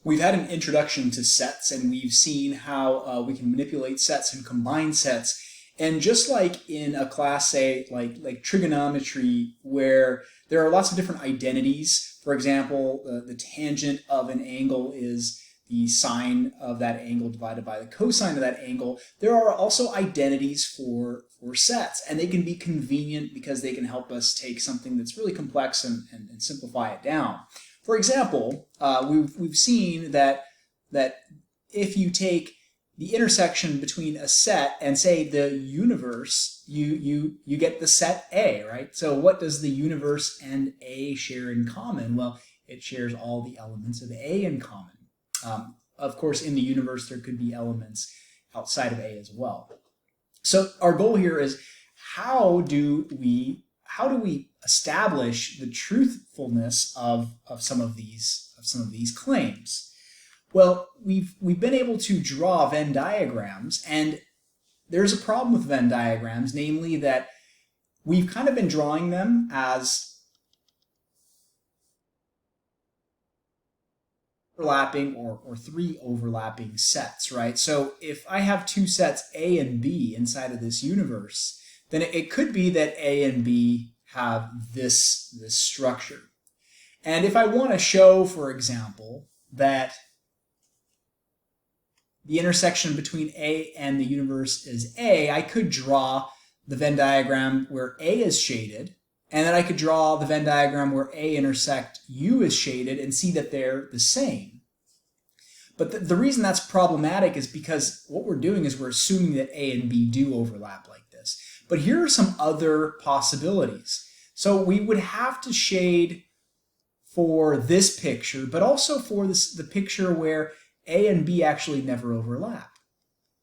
We've had an introduction to sets, and we've seen how we can manipulate sets and combine sets. And just like in a class, say, like trigonometry, where there are lots of different identities. For example, the tangent of an angle is the sine of that angle divided by the cosine of that angle. There are also identities for sets, and they can be convenient because they can help us take something that's really complex and simplify it down. For example, we've seen that if you take the intersection between a set and say the universe, you get the set A, right? So what does the universe and A share in common? Well, it shares all the elements of A in common. Of course, in the universe, there could be elements outside of A as well. So our goal here is how do we establish the truthfulness of some of these claims? Well, we've been able to draw Venn diagrams, and there's a problem with Venn diagrams, namely that we've kind of been drawing them as overlapping or three overlapping sets, right? So if I have two sets A and B inside of this universe, then it could be that A and B have this structure. And if I want to show, for example, that the intersection between A and the universe is A, I could draw the Venn diagram where A is shaded, and then I could draw the Venn diagram where A intersect U is shaded and see that they're the same. But the reason that's problematic is because what we're doing is we're assuming that A and B do overlap like this. But here are some other possibilities. So we would have to shade for this picture, but also for the picture where A and B actually never overlap.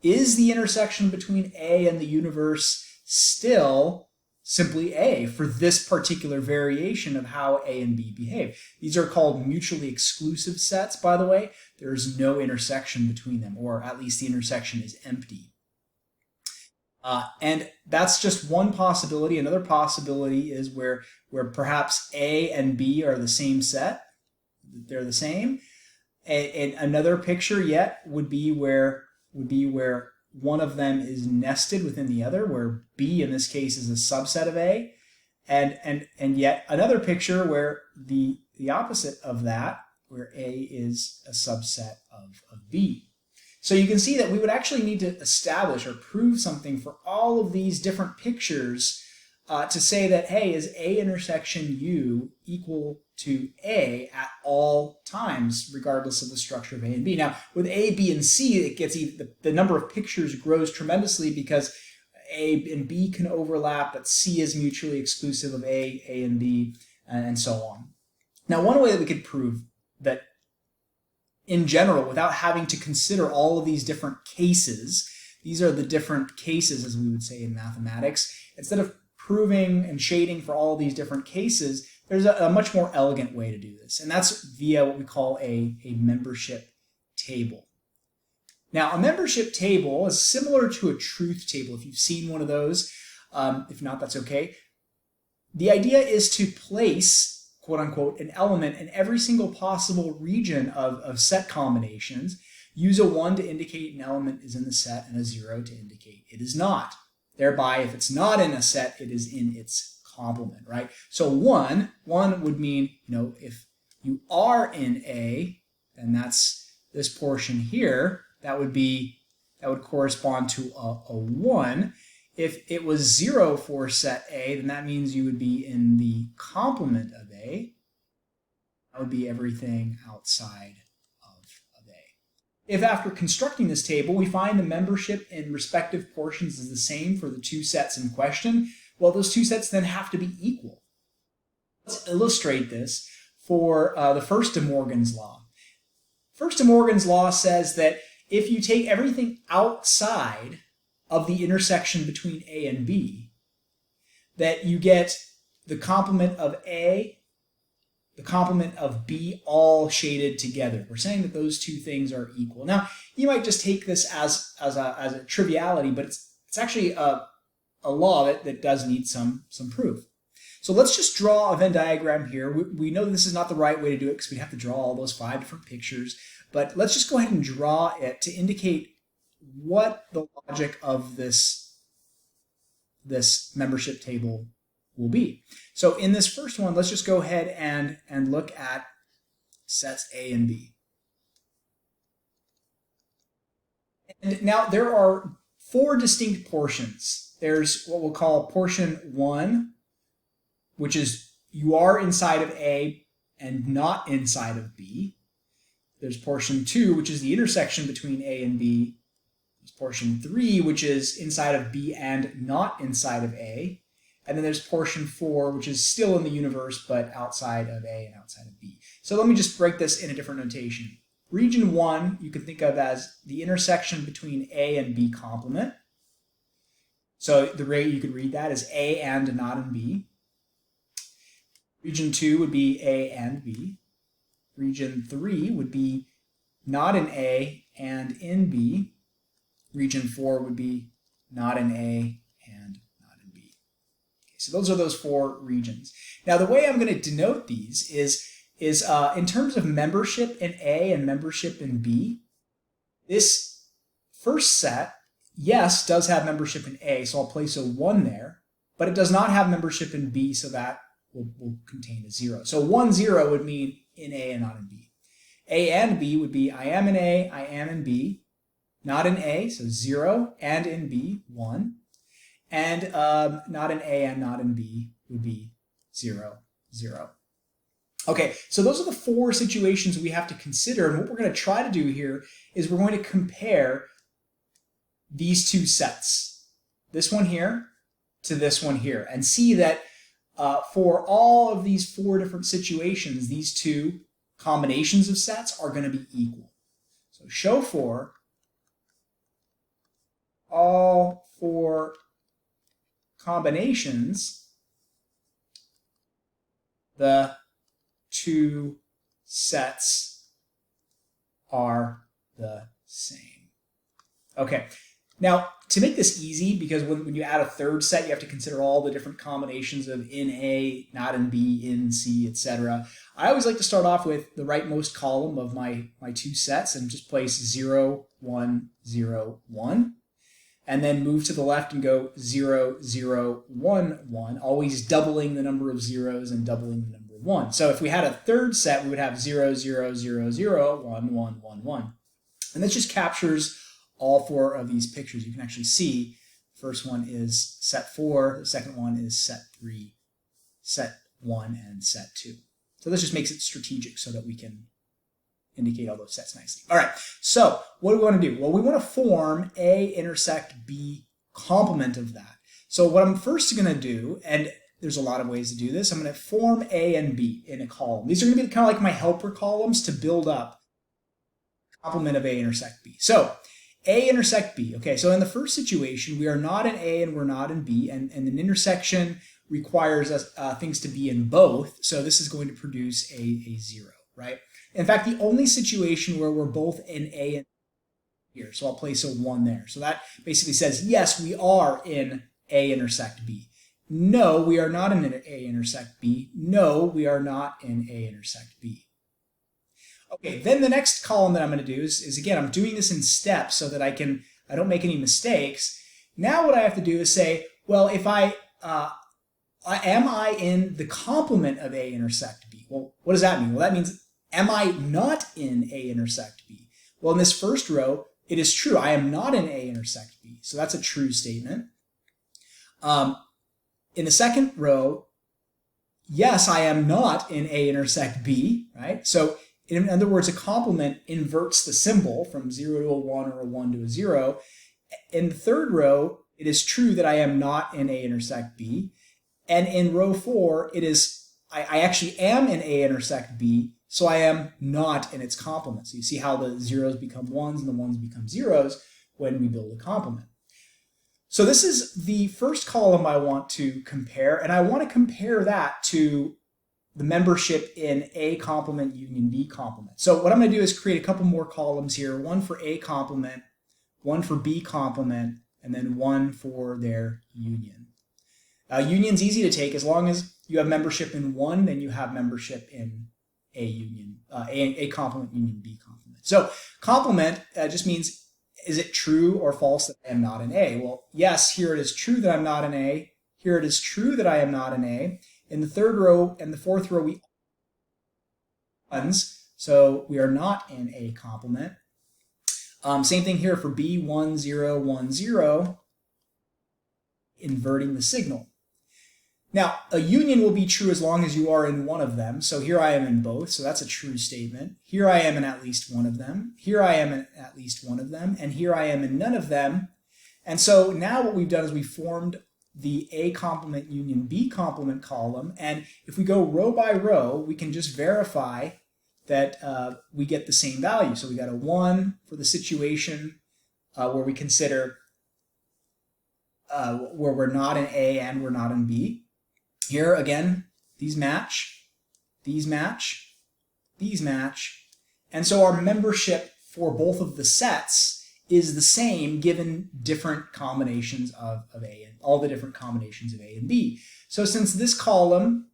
Is the intersection between A and the universe still simply A for this particular variation of how A and B behave? These are called mutually exclusive sets, by the way. There's no intersection between them, or at least the intersection is empty. And that's just one possibility. Another possibility is where perhaps A and B are the same set. They're the same. And another picture yet would be where one of them is nested within the other, where B in this case is a subset of A, and yet another picture where the opposite of that, where A is a subset of B. So you can see that we would actually need to establish or prove something for all of these different pictures to say that, hey, is A intersection U equal to A at all times, regardless of the structure of A and B. Now, with A, B, and C, it gets the number of pictures grows tremendously because A and B can overlap, but C is mutually exclusive of A and B, and so on. Now, one way that we could prove that in general, without having to consider all of these different cases, these are the different cases, as we would say in mathematics, instead of proving and shading for all these different cases, there's a much more elegant way to do this, and that's via what we call a membership table. Now, a membership table is similar to a truth table, if you've seen one of those. If not, that's okay. The idea is to place, quote unquote, an element in every single possible region of set combinations. Use a 1 to indicate an element is in the set and a 0 to indicate it is not. Thereby, if it's not in a set, it is in its complement, right? So 1 would mean, if you are in A, then that's this portion here. That would correspond to a 1. If it was 0 for set A, then that means you would be in the complement of A. That would be everything outside of A. If after constructing this table, we find the membership in respective portions is the same for the two sets in question, well, those two sets then have to be equal. Let's illustrate this for the first de Morgan's law. First de Morgan's law says that if you take everything outside of the intersection between A and B, that you get the complement of A, the complement of B, all shaded together. We're saying that those two things are equal. Now, you might just take this as a triviality, but it's actually a law that does need some proof. So let's just draw a Venn diagram here. We know this is not the right way to do it because we'd have to draw all those 5 different pictures, but let's just go ahead and draw it to indicate what the logic of this membership table will be. So in this first one, let's just go ahead and look at sets A and B. And now there are 4 distinct portions. There's what we'll call portion 1, which is you are inside of A and not inside of B. There's portion 2, which is the intersection between A and B. There's portion 3, which is inside of B and not inside of A. And then there's portion 4, which is still in the universe, but outside of A and outside of B. So let me just break this in a different notation. Region 1, you can think of as the intersection between A and B complement. So the way you could read that is A and not in B. Region 2 would be A and B. Region 3 would be not in A and in B. Region 4 would be not in A and not in B. Okay, so those are those 4 regions. Now the way I'm going to denote these is in terms of membership in A and membership in B. This first set, yes, does have membership in A, so I'll place a 1 there, but it does not have membership in B, so that will contain a 0. So 1, 0 would mean in A and not in B. A and B would be I am in A, I am in B. Not in A, so 0, and in B, 1. And not in A and not in B would be 0, 0. Okay, so those are the 4 situations we have to consider, and what we're going to try to do here is we're going to compare these 2 sets, this one here to this one here, and see that for all of these 4 different situations, these 2 combinations of sets are going to be equal. So show for all 4 combinations, the 2 sets are the same. Okay, now to make this easy, because when you add a 3rd set, you have to consider all the different combinations of in A, not in B, in C, etc. I always like to start off with the rightmost column of my 2 sets and just place 0, 1, 0, 1. And then move to the left and go 0, 0, 1, 1, always doubling the number of zeros and doubling the number of 1. So if we had a 3rd set, we would have 0, 0, 0, 0, 1, 1, 1, 1. And this just captures all 4 of these pictures. You can actually see the first one is set 4, the second one is set 3, set 1, and set 2. So this just makes it strategic so that we can indicate all those sets nicely. All right, so what do we want to do? Well, we want to form A intersect B complement of that. So what I'm first going to do, and there's a lot of ways to do this, I'm going to form A and B in a column. These are going to be kind of like my helper columns to build up complement of A intersect B. So A intersect B. Okay, so in the first situation, we are not in A and we're not in B, and an intersection requires us, things to be in both, so this is going to produce a 0, right? In fact, the only situation where we're both in A and B here, so I'll place a 1 there. So that basically says, yes, we are in A intersect B. No, we are not in A intersect B. No, we are not in A intersect B. Okay, then the next column that I'm going to do is again, I'm doing this in steps so that I don't make any mistakes. Now what I have to do is say, well, if am I in the complement of A intersect B? Well, what does that mean? Well, that means, am I not in A intersect B? Well, in this first row, it is true. I am not in A intersect B. So that's a true statement. In the second row, yes, I am not in A intersect B, right? So in other words, a complement inverts the symbol from 0 to a 1 or a 1 to a 0. In the third row, it is true that I am not in A intersect B. And in row 4, it is I actually am in A intersect B, so I am not in its complement. So you see how the zeros become 1s and the 1s become 0s when we build a complement. So this is the first column I want to compare, and I want to compare that to the membership in A complement union B complement. So what I'm going to do is create a couple more columns here, one for A complement, one for B complement, and then one for their union. Union's easy to take as long as you have membership in one, then you have membership in A union, A complement union B complement. So complement just means, is it true or false that I am not an A? Well, yes, here it is true that I'm not an A. Here it is true that I am not an A. In the third row and the fourth row, we ones, so we are not in A complement. Same thing here for B, 1, 0, 1, 0, inverting the signal. Now, a union will be true as long as you are in one of them. So here I am in both, so that's a true statement. Here I am in at least one of them. Here I am in at least one of them. And here I am in none of them. And so now what we've done is we formed the A complement union B complement column. And if we go row by row, we can just verify that we get the same value. So we got a 1 for the situation where we consider where we're not in A and we're not in B. Here again, these match, these match, these match. And so our membership for both of the sets is the same given different combinations of A and all the different combinations of A and B. So since this column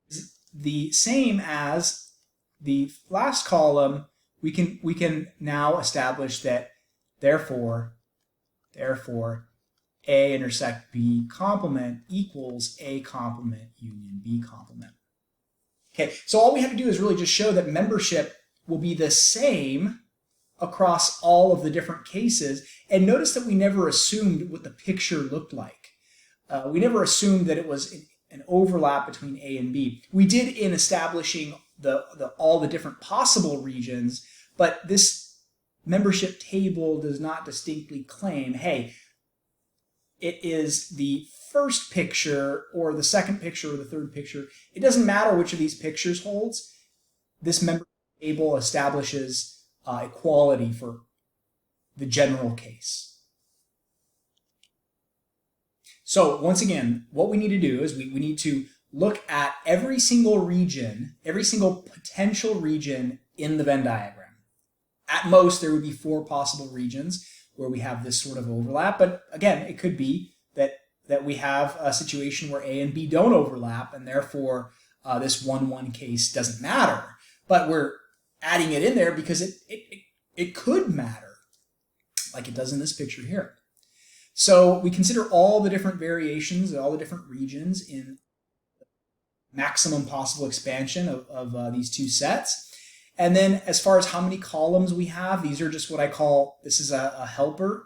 is the same as the last column, we can now establish that therefore A intersect B complement equals A complement union B complement. Okay, so all we have to do is really just show that membership will be the same across all of the different cases. And notice that we never assumed what the picture looked like. We never assumed that it was an overlap between A and B. We did in establishing all the different possible regions, but this membership table does not distinctly claim, hey, it is the first picture or the second picture or the third picture. It doesn't matter which of these pictures holds. This membership table establishes equality for the general case. So once again, what we need to do is we need to look at every single region, every single potential region in the Venn diagram. At most, there would be 4 possible regions where we have this sort of overlap. But again, it could be that we have a situation where A and B don't overlap, and therefore this 1-1 case doesn't matter. But we're adding it in there because it could matter, like it does in this picture here. So we consider all the different variations, all the different regions in maximum possible expansion of these two sets. And then as far as how many columns we have, these are just what I call, this is a helper.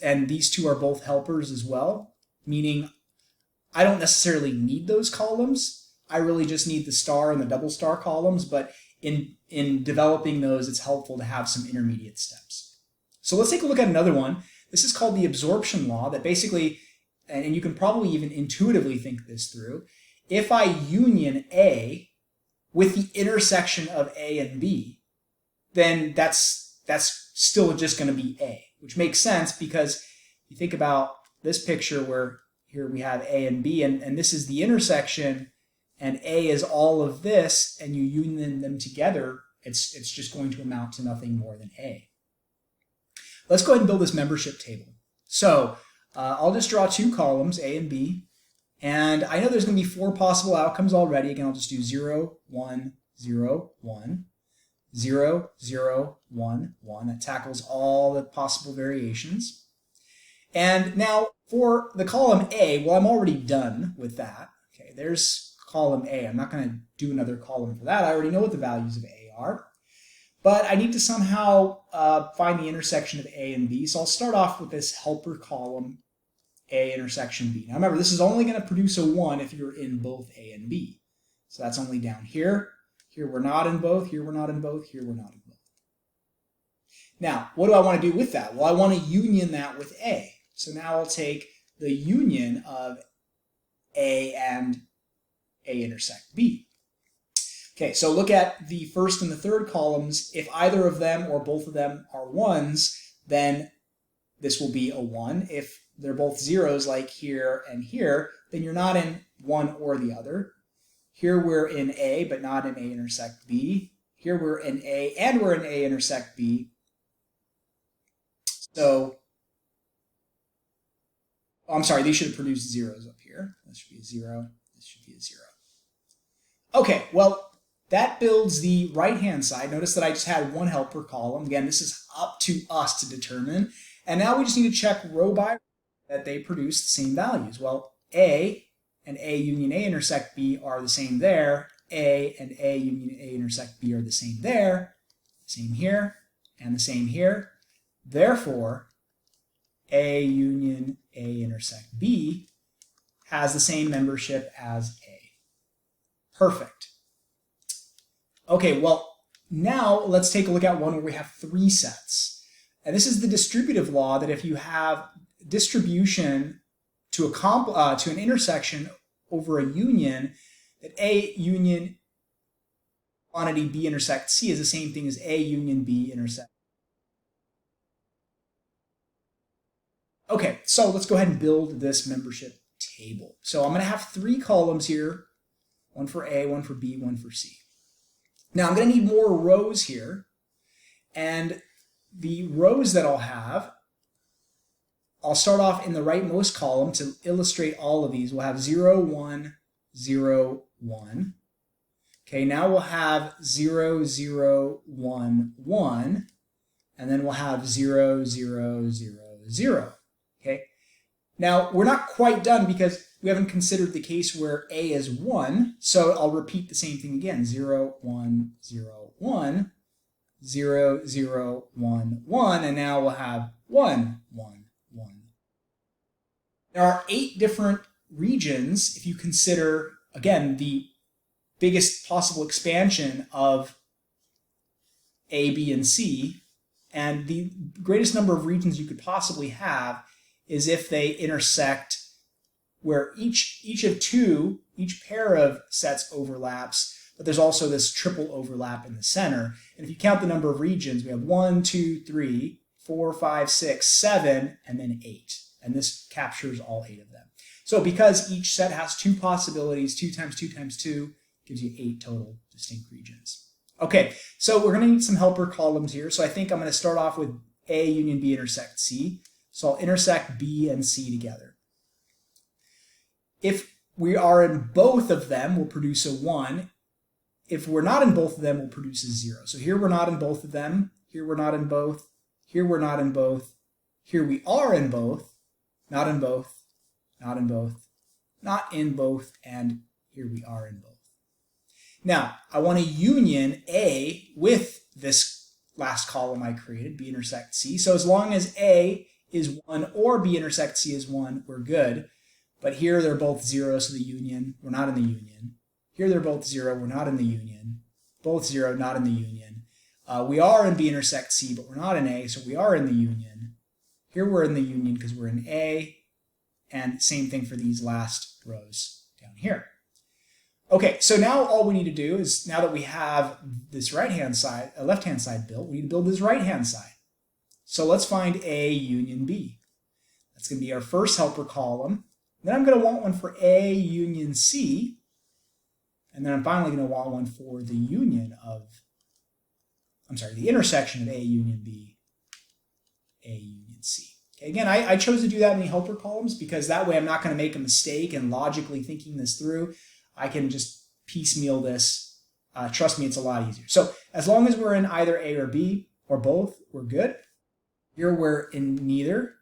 And these two are both helpers as well, meaning I don't necessarily need those columns. I really just need the star and the double star columns, but in developing those, it's helpful to have some intermediate steps. So let's take a look at another one. This is called the absorption law that basically, and you can probably even intuitively think this through, if I union A with the intersection of A and B, then that's still just going to be A, which makes sense because you think about this picture where here we have A and B, and this is the intersection, and A is all of this, and you union them together, it's just going to amount to nothing more than A. Let's go ahead and build this membership table. So I'll just draw 2 columns, A and B. And I know there's going to be 4 possible outcomes already. Again, I'll just do 0, 1, 0, 1, 0, 0, 1, 1. That tackles all the possible variations. And now for the column A, well, I'm already done with that. Okay, there's column A. I'm not going to do another column for that. I already know what the values of A are. But I need to somehow find the intersection of A and B. So I'll start off with this helper column, A intersection B. Now remember, this is only going to produce a 1 if you're in both A and B. So that's only down here. Here we're not in both. Here we're not in both. Here we're not in both. Now, what do I want to do with that? Well, I want to union that with A. So now I'll take the union of A and A intersect B. Okay, so look at the first and the third columns. If either of them or both of them are 1s, then this will be a 1. If they're both 0s like here and here, then you're not in one or the other. Here we're in A, but not in A intersect B. Here we're in A, and we're in A intersect B. So, Oh, I'm sorry, these should have produced zeros up here. This should be a 0. This should be a 0. Okay, well, that builds the right-hand side. Notice that I just had one helper column. Again, this is up to us to determine. And now we just need to check row by row that they produce the same values. Well, A and A union A intersect B are the same there. A and A union A intersect B are the same there. Same here, and the same here. Therefore, A union A intersect B has the same membership as A. Perfect. Okay, well, now let's take a look at one where we have 3 sets. And this is the distributive law that if you have distribution to an intersection over a union, that A union quantity B intersect C is the same thing as A union B intersect. Okay, so let's go ahead and build this membership table. So I'm going to have 3 columns here, one for A, one for B, one for C. Now I'm going to need more rows here, and the rows that I'll have, I'll start off in the rightmost column to illustrate all of these. We'll have 0, 1, 0, 1. Okay, now we'll have 0, 0, 1, 1, and then we'll have 0, 0, 0, 0. Okay, now we're not quite done because we haven't considered the case where A is 1, so I'll repeat the same thing again. 0, 1, 0, 1, 0, 0, 1, 1, and now we'll have 1, 1, 1. There are 8 different regions if you consider, again, the biggest possible expansion of A, B, and C, and the greatest number of regions you could possibly have is if they intersect where each pair of sets overlaps, but there's also this triple overlap in the center. And if you count the number of regions, we have 1, 2, 3, 4, 5, 6, 7, and then 8. And this captures all 8 of them. So because each set has 2 possibilities, 2 times 2 times 2 gives you 8 total distinct regions. Okay, so we're going to need some helper columns here. So I think I'm going to start off with A union B intersect C. So I'll intersect B and C together. If we are in both of them, we'll produce a 1. If we're not in both of them, we'll produce a 0. So here we're not in both of them. Here we're not in both. Here we're not in both. Here we are in both. Not in both. Not in both. Not in both. And here we are in both. Now, I want to union A with this last column I created, B intersect C. So as long as A is 1 or B intersect C is 1, we're good. But here they're both 0, so the union, we're not in the union. Here they're both 0, we're not in the union. Both 0, not in the union. We are in B intersect C, but we're not in A, so we are in the union. Here we're in the union because we're in A, and same thing for these last rows down here. Okay, so now all we need to do is, now that we have this right-hand side, left-hand side built, we need to build this right-hand side. So let's find A union B. That's going to be our first helper column. Then I'm going to want one for A union C. And then I'm finally going to want one for the union of, the intersection of A union B, A union C. Okay, again, I chose to do that in the helper columns because that way I'm not going to make a mistake in logically thinking this through. I can just piecemeal this. Trust me, it's a lot easier. So as long as we're in either A or B or both, we're good. Here we're in neither.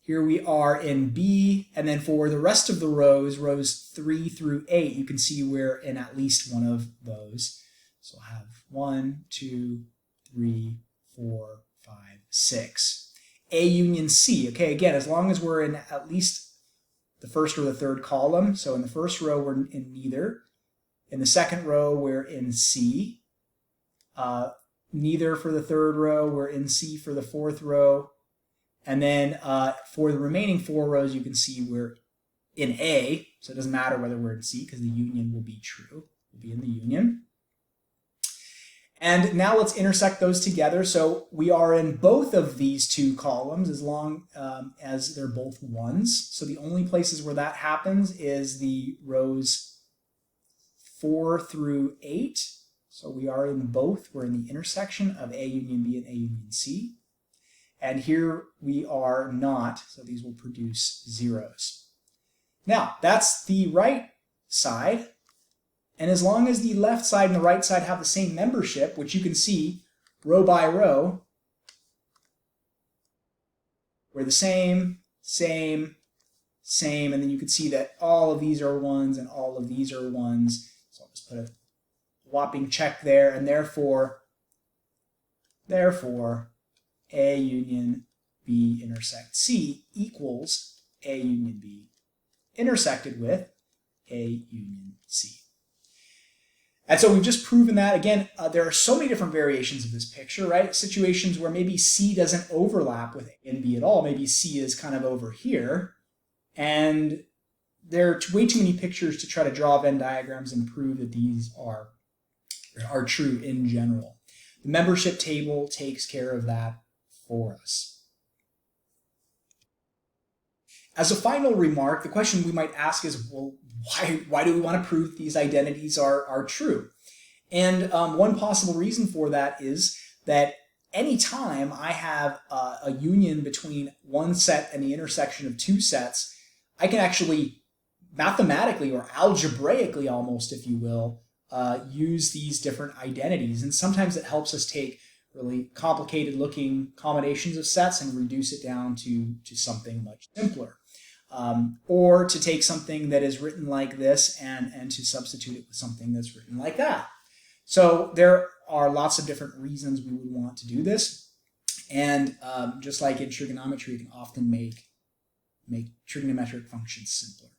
Here we are in B, and then for the rest of the rows, rows 3 through 8, you can see we're in at least one of those. So I'll have 1, 2, 3, 4, 5, 6. A union C. Okay, again, as long as we're in at least the first or the third column. So in the first row, we're in neither. In the second row, we're in C. Neither for the third row, we're in C for the fourth row. And then for the remaining 4 rows, you can see we're in A. So it doesn't matter whether we're in C because the union will be true. We'll be in the union. And now let's intersect those together. So we are in both of these 2 columns as long as they're both 1s. So the only places where that happens is the rows 4 through 8. So we are in both. We're in the intersection of A union B and A union C. And here we are not, so these will produce zeros. Now, that's the right side. And as long as the left side and the right side have the same membership, which you can see row by row, we're the same, same, same, and then you can see that all of these are ones and all of these are ones. So I'll just put a whopping check there, and therefore, A union B intersect C equals A union B intersected with A union C. And so we've just proven that. Again, there are so many different variations of this picture, right? Situations where maybe C doesn't overlap with A and B at all. Maybe C is kind of over here. And there are way too many pictures to try to draw Venn diagrams and prove that these are true in general. The membership table takes care of that for us. As a final remark, the question we might ask is, well, why do we want to prove these identities are true? And one possible reason for that is that anytime I have a union between one set and the intersection of two sets, I can actually mathematically or algebraically almost, if you will, use these different identities. And sometimes it helps us take really complicated looking combinations of sets and reduce it down to something much simpler. Or to take something that is written like this and to substitute it with something that's written like that. So there are lots of different reasons we would want to do this. And just like in trigonometry, you can often make trigonometric functions simpler.